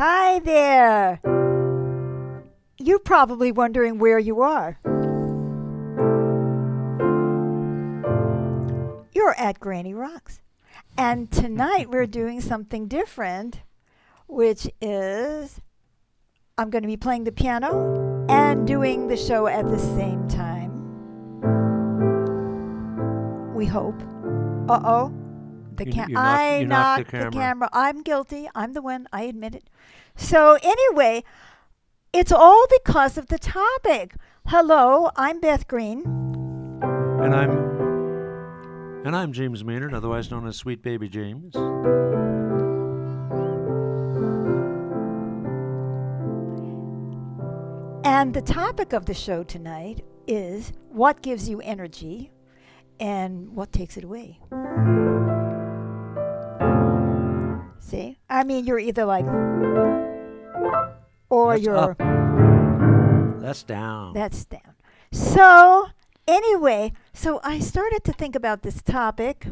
Hi there. You're probably wondering where you are. You're at Granny Rocks. And tonight we're doing something different, which is I'm going to be playing the piano and doing the show at the same time. We hope. Uh-oh. I knocked the camera. I'm guilty. I'm the one. I admit it. So anyway, it's all because of the topic. Hello, I'm Beth Green. And I'm James Maynard, otherwise known as Sweet Baby James. And the topic of the show tonight is what gives you energy and what takes it away. See? I mean, you're either like, or That's you're up. That's down. That's down. So, anyway, so I started to think about this topic,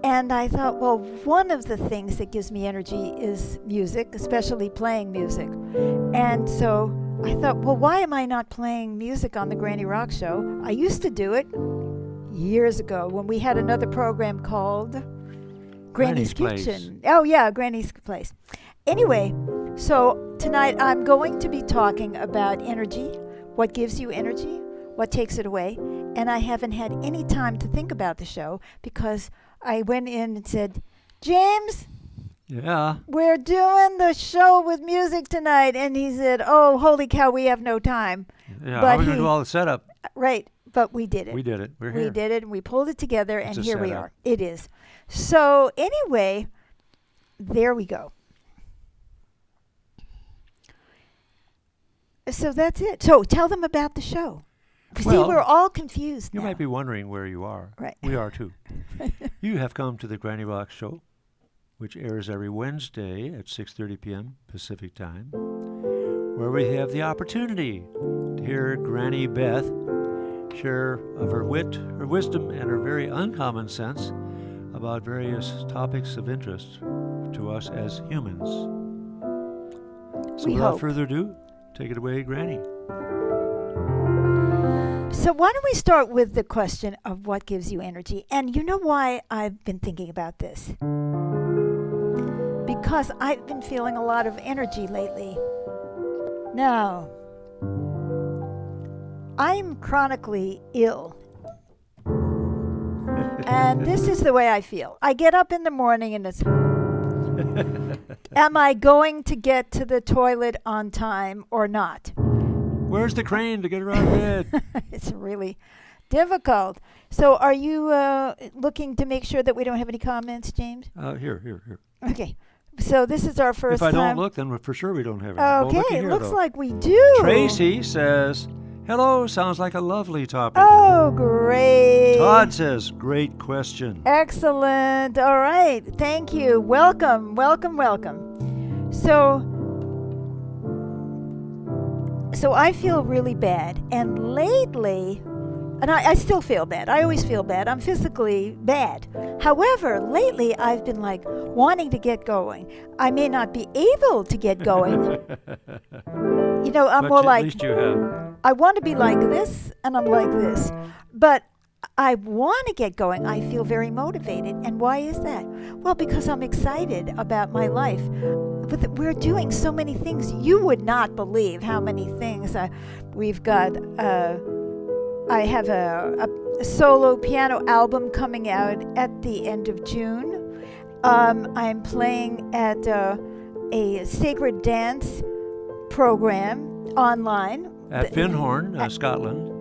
and I thought, well, one of the things that gives me energy is music, especially playing music. And so I thought, well, why am I not playing music on the Granny Rock Show? I used to do it years ago when we had another program called Granny's Kitchen. Oh, yeah, Granny's Place. Anyway, so tonight I'm going to be talking about energy, what gives you energy, what takes it away. And I haven't had any time to think about the show because I went in and said, James, Yeah. we're doing the show with music tonight. And he said, oh, holy cow, we have no time. Yeah, But how are we going to he- do all the setup? Right, but we did it. We did it. We're We here. did it, and we pulled it together, It's and a here we setup. are. It is. So anyway, there we go. So that's it. So tell them about the show. See, Well, we're all confused You now. might be wondering where you are. Right. We are too. You have come to the Granny Rock Show, which airs every Wednesday at 6:30 p.m. Pacific Time, where we have the opportunity to hear Granny Beth share of her wit, her wisdom, and her very uncommon sense about various topics of interest to us as humans. So We without hope. further ado, take it away, Granny. So why don't we start with the question of what gives you energy? And you know why I've been thinking about this? Because I've been feeling a lot of energy lately. Now, I'm chronically ill. And this is the way I feel. I get up in the morning and it's, am I going to get to the toilet on time or not? Where's the crane to get her out of bed? It's really difficult. So are you looking to make sure that we don't have any comments, James? Here. Okay. So this is our first If I time. don't look, then for sure we don't have any. Well, Okay, looky it here, looks though. like we do. Tracy says, hello, sounds like a lovely topic. Oh, great. Todd says, great question. Excellent. All right. Thank you. Welcome. So I feel really bad. And lately, and I still feel bad. I always feel bad. I'm physically bad. However, lately I've been like wanting to get going. I may not be able to get going. You know, I'm But more at like, least you have. I want to be like this and I'm like this. But I want to get going. I feel very motivated. And why is that? Well, because I'm excited about my life. But we're doing so many things. You would not believe how many things we've got. I have a solo piano album coming out at the end of June. I'm playing at a sacred dance program online. At Finhorn, Where Scotland,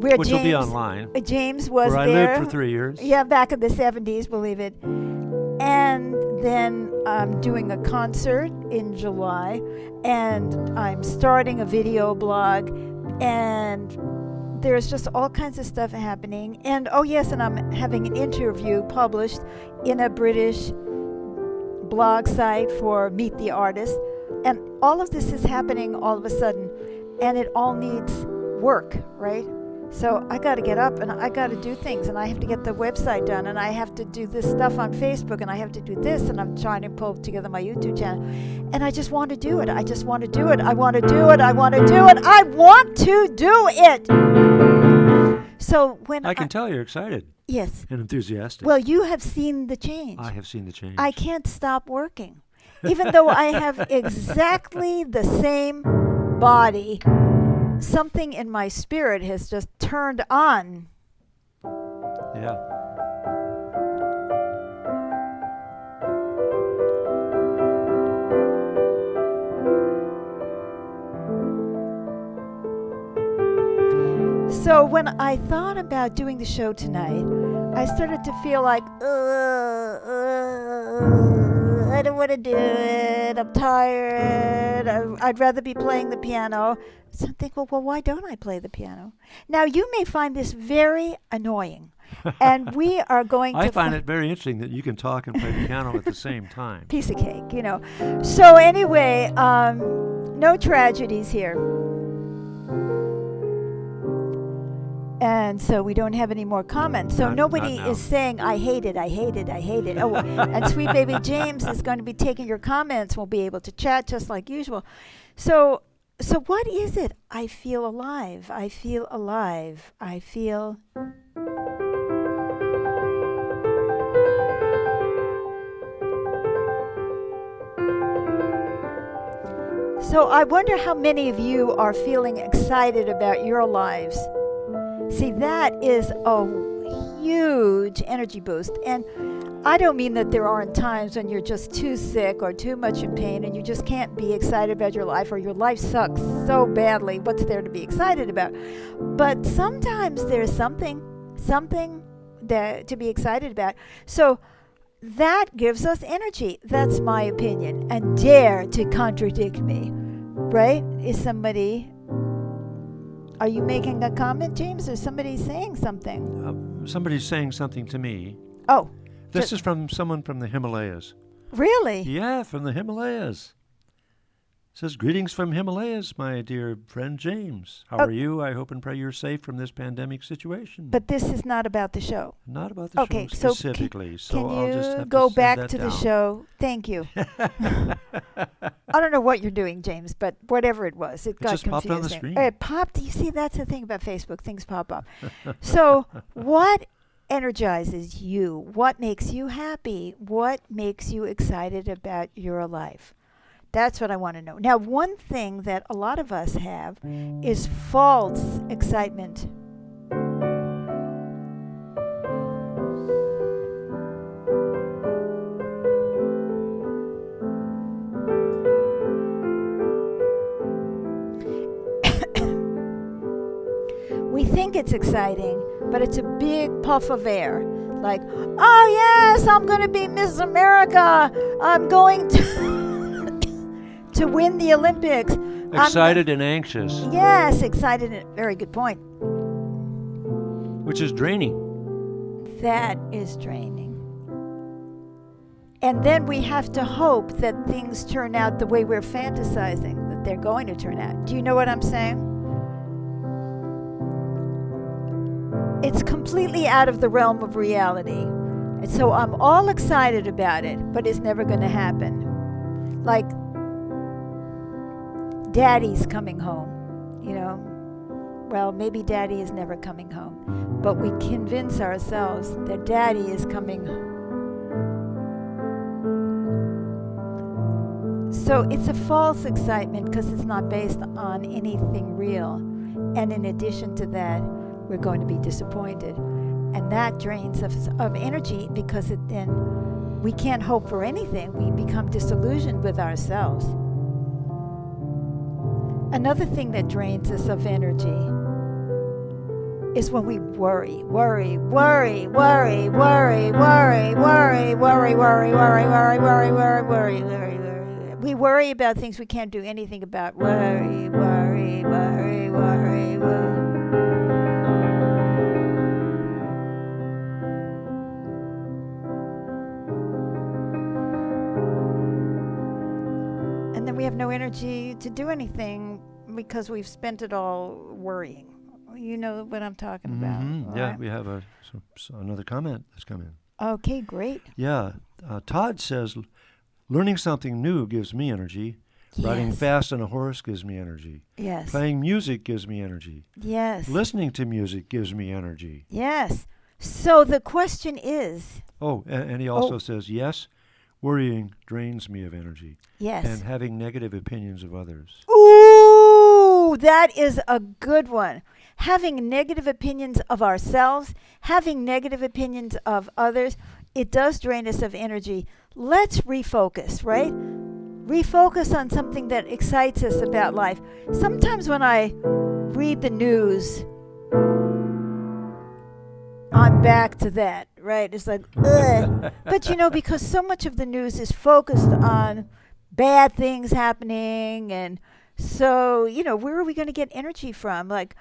which will be James- online, James was where I there. lived for 3 years. Yeah, back in the 70s, believe it. And then I'm doing a concert in July, and I'm starting a video blog, and there's just all kinds of stuff happening. And oh yes, and I'm having an interview published in a British blog site for Meet the Artist. And all of this is happening all of a sudden, and it all needs work, right? So I got to get up and I got to do things, and I have to get the website done, and I have to do this stuff on Facebook, and I have to do this, and I'm trying to pull together my YouTube channel. And I just want to do it. I just want to do it. I want to do it. I want to do it. I want to do it. So when I can tell you're excited yes. and enthusiastic. Well, you have seen the change. I have seen the change. I can't stop working. Even though I have exactly the same body, something in my spirit has just turned on. Yeah. So when I thought about doing the show tonight, I started to feel like, I don't want to do it. I'm tired. I'd rather be playing the piano. So I think, well, why don't I play the piano? Now, you may find this very annoying, and we are going to... I find it very interesting that you can talk and play the piano at the same time. Piece of cake, you know. So anyway, no tragedies here. And so we don't have any more comments. So nobody is saying, I hate it, I hate it, I hate it. Oh, and Sweet Baby James is going to be taking your comments. We'll be able to chat just like usual. So what is it? I feel alive. I feel alive. I feel... So I wonder how many of you are feeling excited about your lives. See, that is a huge energy boost. And I don't mean that there aren't times when you're just too sick or too much in pain and you just can't be excited about your life, or your life sucks so badly. What's there to be excited about? But sometimes there's something that to be excited about. So that gives us energy. That's my opinion. And dare to contradict me, right? Is somebody... Are you making a comment, James, or somebody saying something? Somebody's saying something to me. Oh. This is from someone from the Himalayas. Really? Yeah, from the Himalayas. It says, greetings from Himalayas, my dear friend James. How are you? I hope and pray you're safe from this pandemic situation. But this is not about the show. Not about the show specifically. So I'll just have go to back send to that the down. show? Thank you. I don't know what you're doing, James, but whatever it was, it got just confusing. popped on the screen. It popped. You see, that's the thing about Facebook. Things pop up. So what energizes you? What makes you happy? What makes you excited about your life? That's what I want to know. Now, one thing that a lot of us have is false excitement. We think it's exciting, but it's a big puff of air. Like, oh yes, I'm going to be Miss America. I'm going to win the Olympics. Excited and anxious. Yes, excited. Very good point. Which is draining. That is draining. And then we have to hope that things turn out the way we're fantasizing that they're going to turn out. Do you know what I'm saying? It's completely out of the realm of reality. And so I'm all excited about it, but it's never going to happen. Like, Daddy's coming home, you know. Well, maybe Daddy is never coming home, but we convince ourselves that Daddy is coming. So it's a false excitement because it's not based on anything real. And in addition to that, we're going to be disappointed. And that drains us of energy because then we can't hope for anything. We become disillusioned with ourselves. Another thing that drains us of energy is when we worry. We worry about things we can't do anything about. Worry. And then we have no energy to do anything because we've spent it all worrying. you know what I'm talking about. Yeah, right? we have another comment that's come in. Okay, great. Yeah, Todd says, learning something new gives me energy. Riding Yes. fast on a horse gives me energy. Yes. Playing music gives me energy. Yes. Listening to music gives me energy. Yes. So the question is, Oh, and he also says, yes, worrying drains me of energy. yes. And having negative opinions of others. Ooh, that is a good one. Having negative opinions of ourselves, having negative opinions of others, it does drain us of energy. Let's refocus, right? Refocus on something that excites us about life. Sometimes when I read the news, I'm back to that, right? It's like, ugh. But because so much of the news is focused on bad things happening, and so, where are we going to get energy from? Like,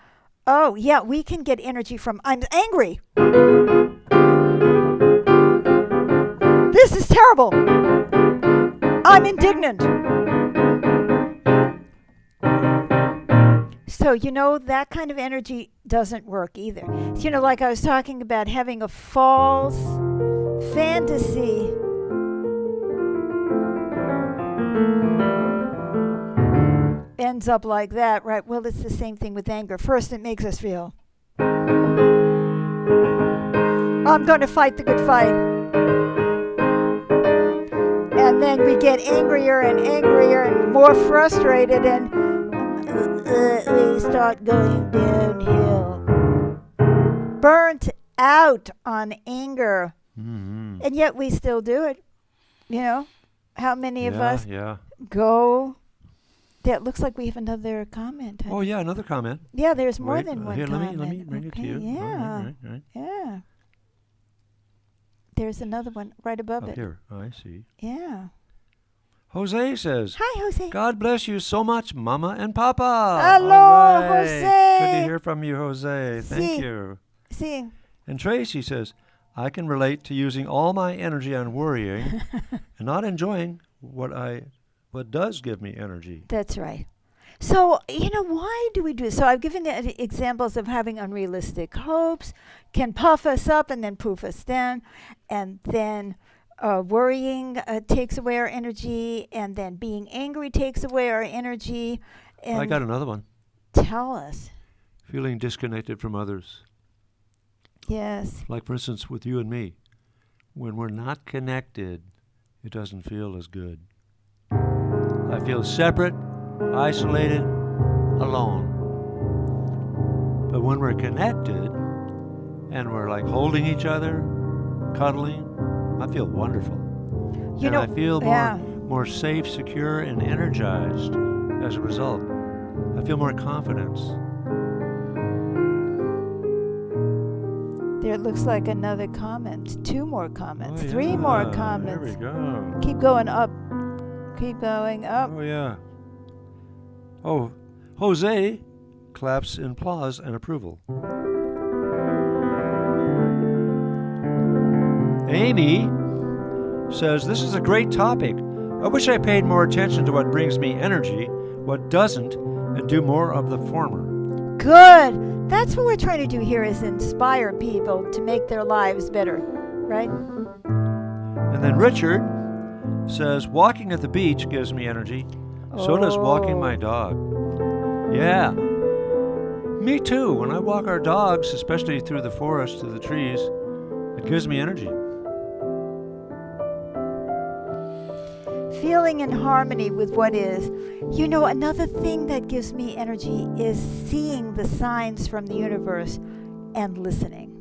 oh, yeah, we can get energy from, I'm angry. This is terrible. I'm indignant. So, that kind of energy doesn't work either. Like I was talking about having a false fantasy. Ends up like that, right? Well, it's the same thing with anger. First, it makes us feel, I'm going to fight the good fight. And then we get angrier and angrier and more frustrated, and we start going downhill. Burnt out on anger. Mm-hmm. And yet we still do it. How many of us go? That looks like we have another comment. Oh, yeah, another comment. Yeah, there's more than one here, comment. Let me bring it to you. Yeah. Right. Yeah. There's another one right above Up it. here. I see. Yeah. Jose says, Hi, Jose. God bless you so much, Mama and Papa. Hello, All right. Jose. Good to hear from you, Jose. Thank Si. you. See. And Tracy says, I can relate to using all my energy on worrying and not enjoying what does give me energy. That's right. So, why do we do this? So I've given examples of having unrealistic hopes, can puff us up and then poof us down, and then worrying takes away our energy, and then being angry takes away our energy. And I got another one. Tell us. Feeling disconnected from others. Yes. Like, for instance, with you and me. When we're not connected, it doesn't feel as good. I feel separate, isolated, alone. But when we're connected and we're like holding each other, cuddling, I feel wonderful. I feel more safe, secure, and energized as a result. I feel more confidence. There looks like another comment. 2 more comments. Oh, 3 more comments. There we go. Keep going up. Keep going up. Oh, yeah. Oh, Jose claps in applause and approval. Amy says, this is a great topic. I wish I paid more attention to what brings me energy, what doesn't, and do more of the former. Good. That's what we're trying to do here, is inspire people to make their lives better, right? And then Richard says, walking at the beach gives me energy. So does walking my dog. Yeah. Me too. When I walk our dogs, especially through the forest, through the trees, it gives me energy. Feeling in harmony with what is. Another thing that gives me energy is seeing the signs from the universe and listening.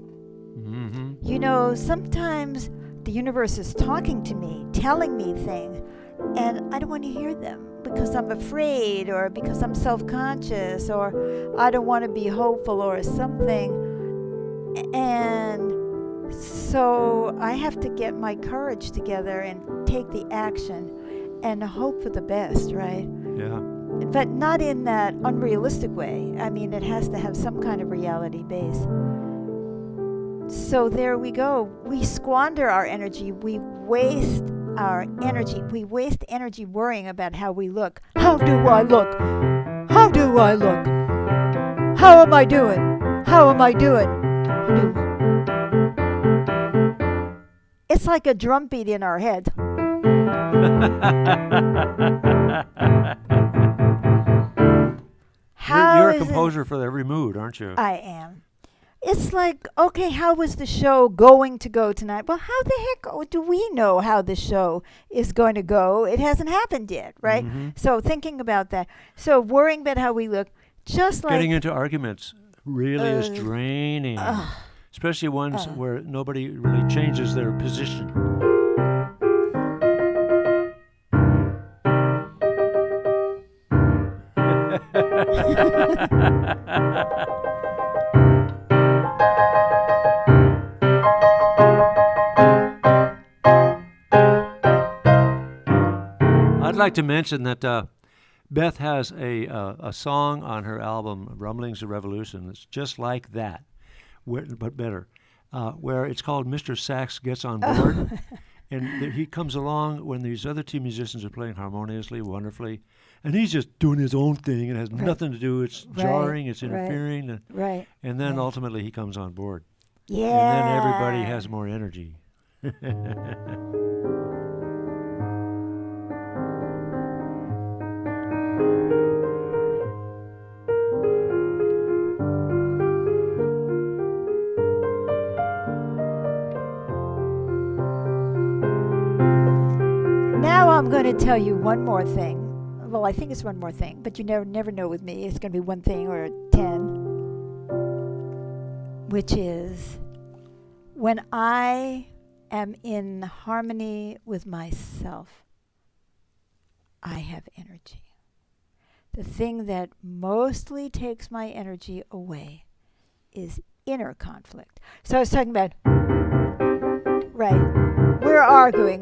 Mm-hmm. Sometimes the universe is talking to me, telling me things, and I don't want to hear them because I'm afraid, or because I'm self-conscious, or I don't want to be hopeful or something. And so I have to get my courage together and take the action and hope for the best, right? Yeah. But not in that unrealistic way. I mean, it has to have some kind of reality base. So there we go. We squander our energy. We waste our energy. We waste energy worrying about how we look. How do I look? How do I look? How am I doing? How am I doing? It's like a drum beat in our head. You're a composer for every mood, aren't you? I am. It's like, okay, how was the show going to go tonight? Well, how the heck do we know how the show is going to go? It hasn't happened yet, right? Mm-hmm. So thinking about that. So worrying about how we look, just like... Getting into arguments really is draining. Especially ones where nobody really changes their position. I'd like to mention that Beth has a song on her album, Rumblings of Revolution, that's just like that, but better, where it's called Mr. Sax Gets on Board. And he comes along when these other two musicians are playing harmoniously, wonderfully, and he's just doing his own thing. It has nothing to do. It's jarring. It's interfering. And then ultimately he comes on board. Yeah. And then everybody has more energy. Now I'm going to tell you one more thing. Well, I think it's one more thing, but you never know with me. It's going to be one thing or 10, which is when I am in harmony with myself, I have energy. The thing that mostly takes my energy away is inner conflict. So I was talking about, we're arguing,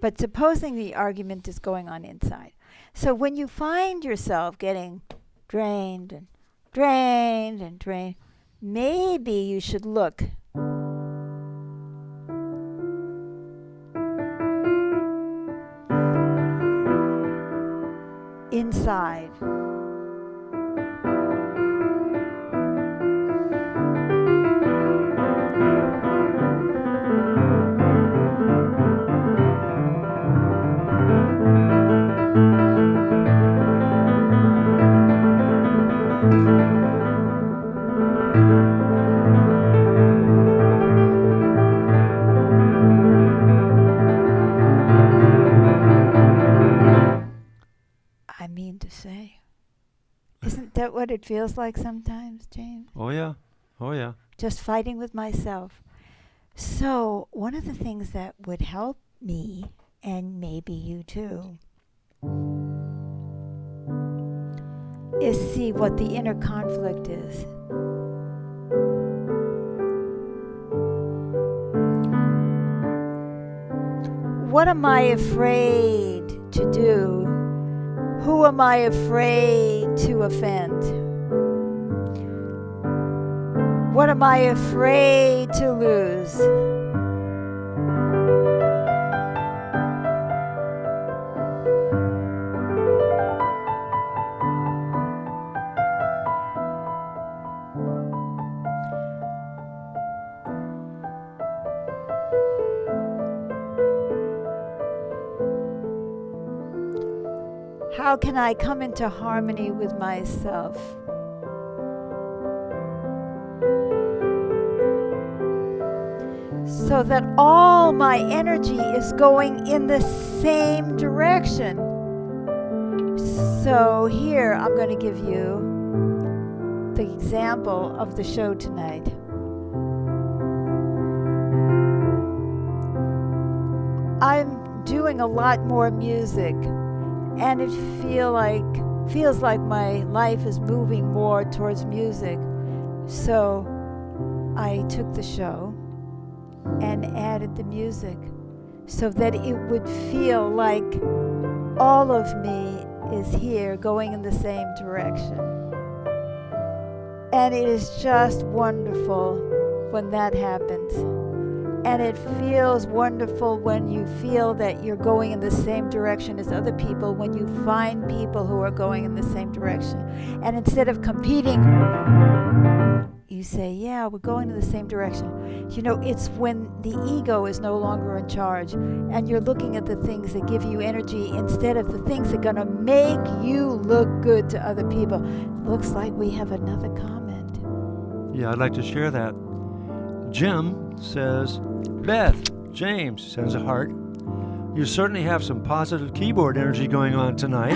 but supposing the argument is going on inside. So when you find yourself getting drained and drained and drained, maybe you should look inside. I mean to say, isn't that what it feels like sometimes, James? Oh, yeah. Oh, yeah. Just fighting with myself. So one of the things that would help me, and maybe you too, is see what the inner conflict is. What am I afraid to do? Who am I afraid to offend? What am I afraid to lose? How can I come into harmony with myself? So that all my energy is going in the same direction. So here I'm going to give you the example of the show tonight. I'm doing a lot more music, and it feels like my life is moving more towards music. So I took the show and added the music so that it would feel like all of me is here going in the same direction. And it is just wonderful when that happens. And it feels wonderful when you feel that you're going in the same direction as other people, when you find people who are going in the same direction. And instead of competing, you say, yeah, we're going in the same direction. You know, it's when the ego is no longer in charge and you're looking at the things that give you energy instead of the things that are going to make you look good to other people. Looks like we have another comment. Yeah, I'd like to share that. Jim says, Beth, James sends a heart. You certainly have some positive keyboard energy going on tonight.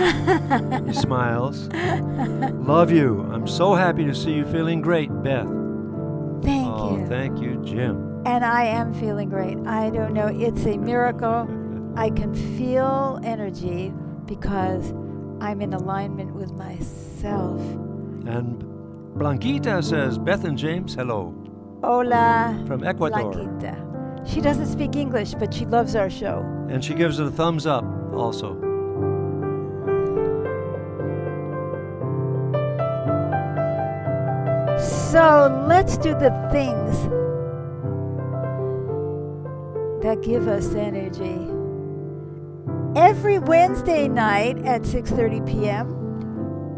He smiles. Love you. I'm so happy to see you feeling great, Beth. Thank you. Thank you, Jim. And I am feeling great. I don't know. It's a miracle. I can feel energy because I'm in alignment with myself. And Blanquita says, Beth and James, hello. Hola. From Ecuador. Blanquita. She doesn't speak English, but she loves our show. And she gives it a thumbs up also. So let's do the things that give us energy. Every Wednesday night at 6:30 p.m.,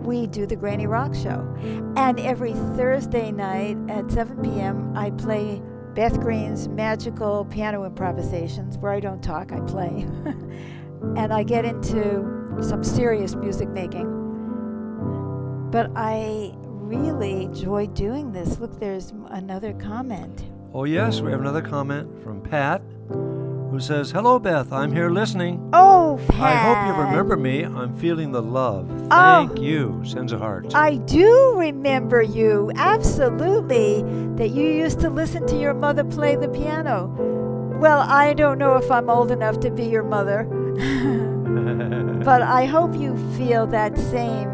we do the Granny Rock Show. And every Thursday night at 7 p.m., I play Beth Green's magical piano improvisations, where I don't talk, I play. And I get into some serious music making. But I really enjoy doing this. Look, there's another comment. Oh, yes, we have another comment from Pat, who says, hello, Beth, I'm here listening. Oh, Pat. I hope you remember me. I'm feeling the love. Thank you. Sends a heart. I do remember you, absolutely, that you used to listen to your mother play the piano. Well, I don't know if I'm old enough to be your mother, but I hope you feel that same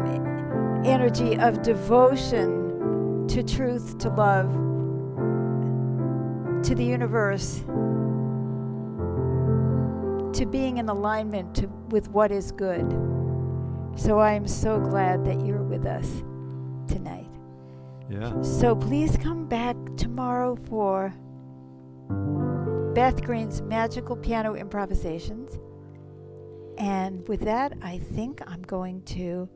energy of devotion to truth, to love, to the universe, to being in alignment with what is good. So I am so glad that you're with us tonight. Yeah. So please come back tomorrow for Beth Green's magical piano improvisations. And with that, I think I'm going to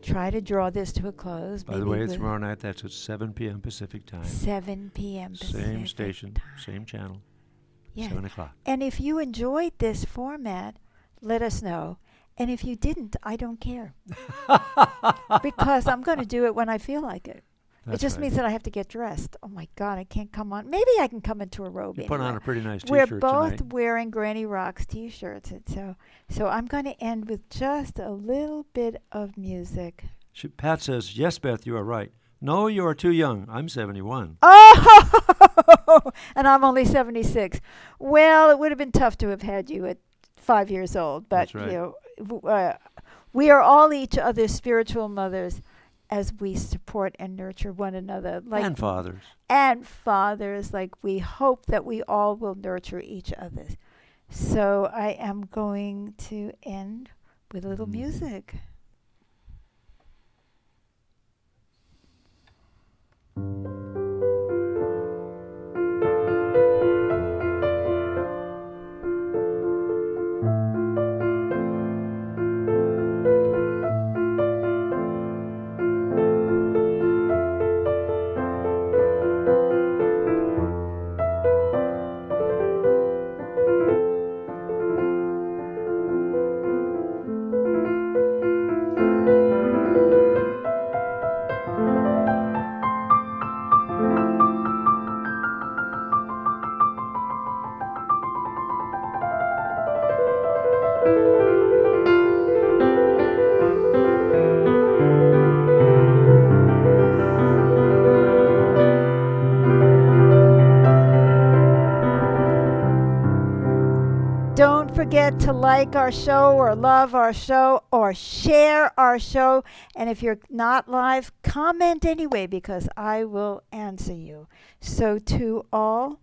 try to draw this to a close. By the way, tomorrow night, that's at 7 p.m. Pacific time. 7 p.m. Pacific Same station, time. same channel. Yes. 7 o'clock. And if you enjoyed this format, let us know. And if you didn't, I don't care. Because I'm going to do it when I feel like it. That's it just right. means that I have to get dressed. Oh, my God, I can't come on. Maybe I can come into a robe. You put anyway. on a pretty nice We're T-shirt both tonight. wearing Granny Rocks T-shirts. So I'm going to end with just a little bit of music. Pat says, yes, Beth, you are right. No, you are too young. I'm 71. Oh, and I'm only 76. Well, it would have been tough to have had you at 5 years old. But, That's right. you know, we are all each other's spiritual mothers as we support and nurture one another. And fathers. And fathers, like we hope that we all will nurture each other. So I am going to end with a little music. Don't forget to like our show or love our show or share our show. And if you're not live, comment anyway because I will answer you. So to all,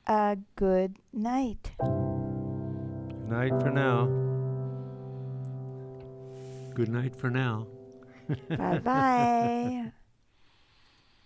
a good night. Good night for now. Good night for now. Bye-bye.